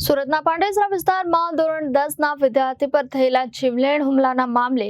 સુરતના પાંડેસરા વિસ્તારમાં ધોરણ 10ના વિદ્યાર્થી પર થયેલા જીવલેણ હુમલાના મામલે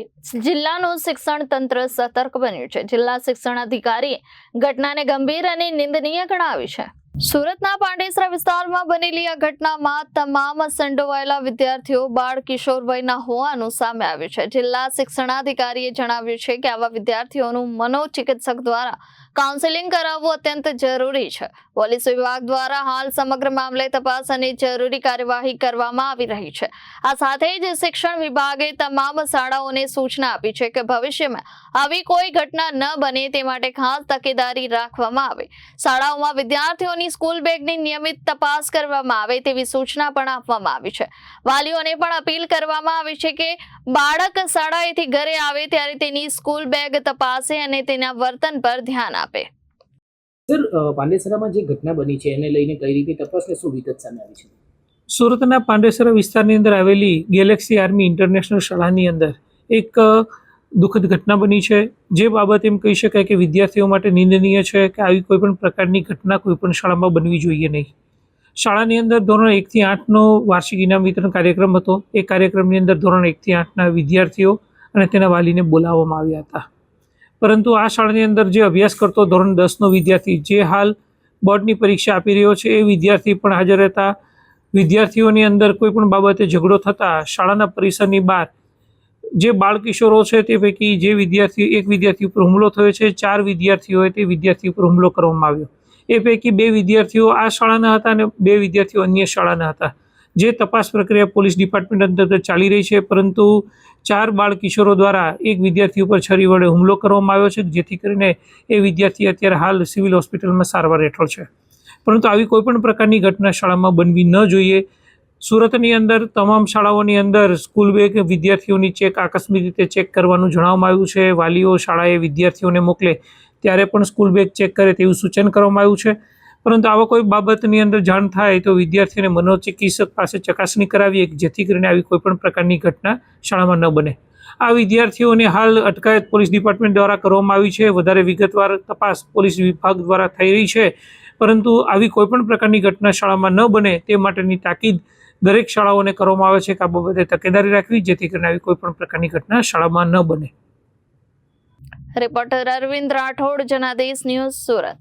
જિલ્લાનું શિક્ષણ તંત્ર સતર્ક બન્યું છે. જિલ્લા શિક્ષણ અધિકારીએ ઘટનાને ગંભીર અને નિંદનીય ગણાવી છે. સુરતના પાંડેસરા વિસ્તારમાં બનેલી આ ઘટનામાં તમામ સંડોવાયેલા વિદ્યાર્થીઓ બાળ કિશોર વયના હોવાનું સામે આવ્યું છે. જિલ્લા શિક્ષણાધિકારીએ જણાવ્યું છે કે આવા વિદ્યાર્થીઓનું મનોચિકિત્સક દ્વારા કાઉન્સેલિંગ કરાવવું અત્યંત જરૂરી છે. પોલીસ વિભાગ દ્વારા હાલ સમગ્ર મામલે તપાસ અને જરૂરી કાર્યવાહી કરવામાં આવી રહી છે. આ સાથે જ શિક્ષણ વિભાગે તમામ શાળાઓને સૂચના આપી છે કે ભવિષ્યમાં આવી કોઈ ઘટના ન બને તે માટે ખાસ તકેદારી રાખવામાં આવે. શાળાઓમાં વિદ્યાર્થીઓની સ્કૂલ બેગની નિયમિત તપાસ કરવામાં આવે તેવી સૂચના પણ આપવામાં આવી છે. વાલીઓને પણ અપીલ કરવામાં આવી છે કે બાળક શાળાએથી ઘરે આવે ત્યારે તેની સ્કૂલ બેગ તપાસે અને તેના વર્તન પર ધ્યાન આપે. સર, પાંડેસરામાં જે ઘટના બની છે એને લઈને કઈ રીતે તપાસને શું વિગત સામે આવી છે? સુરતના પાંડેસરા વિસ્તારની અંદર આવેલી ગેલેક્સી આર્મી ઇન્ટરનેશનલ શાળાની અંદર એક દુઃખદ ઘટના બની છે. જે બાબત એમ કહી શકાય કે વિદ્યાર્થીઓ માટે નિંદનીય છે કે આવી કોઈ પણ પ્રકારની ઘટના કોઈ પણ શાળામાં બનવી જોઈએ નહીં. શાળાની અંદર ધોરણ 1 થી 8નો વાર્ષિક ઇનામ વિતરણ કાર્યક્રમ હતો. એ કાર્યક્રમની અંદર ધોરણ 1 થી 8ના વિદ્યાર્થીઓ અને તેના વાલીને બોલાવવામાં આવ્યા હતા. પરંતુ આ શાળાની અંદર જે અભ્યાસ કરતો ધોરણ 10નો વિદ્યાર્થી જે હાલ બોર્ડની પરીક્ષા આપી રહ્યો છે એ વિદ્યાર્થી પણ હાજર હતા. વિદ્યાર્થીઓની અંદર કોઈ પણ બાબતે ઝઘડો થતાં શાળાના પરિસરની બહાર જે બાળ કિશોરો છે તે પૈકી જે એક વિદ્યાર્થી ઉપર હુમલો થયો છે. 4 વિદ્યાર્થીઓએ તે વિદ્યાર્થી ઉપર હુમલો કરવામાં આવ્યો. એ પૈકી 2 વિદ્યાર્થીઓ આ શાળાના હતા અને 2 વિદ્યાર્થીઓ અન્ય શાળાના હતા. જે તપાસ પ્રક્રિયા પોલીસ ડિપાર્ટમેન્ટ અંતર્ગત ચાલી રહી છે. પરંતુ 4 બાળ કિશોરો દ્વારા એક વિદ્યાર્થી ઉપર છરી વડે હુમલો કરવામાં આવ્યો છે, જેથી કરીને એ વિદ્યાર્થી અત્યારે હાલ સિવિલ હોસ્પિટલમાં સારવાર હેઠળ છે. પરંતુ આવી કોઈ પણ પ્રકારની ઘટના શાળામાં બનવી ન જોઈએ. સુરતની અંદર તમામ શાળાઓની અંદર સ્કૂલ બેગ વિદ્યાર્થીઓની આકસ્મિક રીતે ચેક કરવાનું જણાવવામાં આવ્યું છે. વાલીઓ શાળાએ વિદ્યાર્થીઓને મોકલે ત્યારે પણ સ્કૂલ બેગ ચેક કરે તેવું સૂચન કરવામાં આવ્યું છે. પરંતુ આવા કોઈ બાબતની અંદર જાણ થાય તો વિદ્યાર્થીઓને મનોચિકિત્સક પાસે ચકાસણી કરાવીએ જેથી કરીને આવી કોઈ પણ પ્રકારની ઘટના શાળામાં ન બને. આ વિદ્યાર્થીઓને હાલ અટકાયત પોલીસ ડિપાર્ટમેન્ટ દ્વારા કરવામાં આવી છે. વધારે વિગતવાર તપાસ પોલીસ વિભાગ દ્વારા થઈ રહી છે. પરંતુ આવી કોઈ પણ પ્રકારની ઘટના શાળામાં ન બને તે માટેની તાકીદ દરેક શાળાઓને કરવામાં આવે છે કે આ બાબતે તકેદારી રાખવી જેથી કરીને આવી કોઈ પણ પ્રકારની ઘટના શાળામાં ન બને. Reporter Arvind Rathod, Janadesh news, Surat.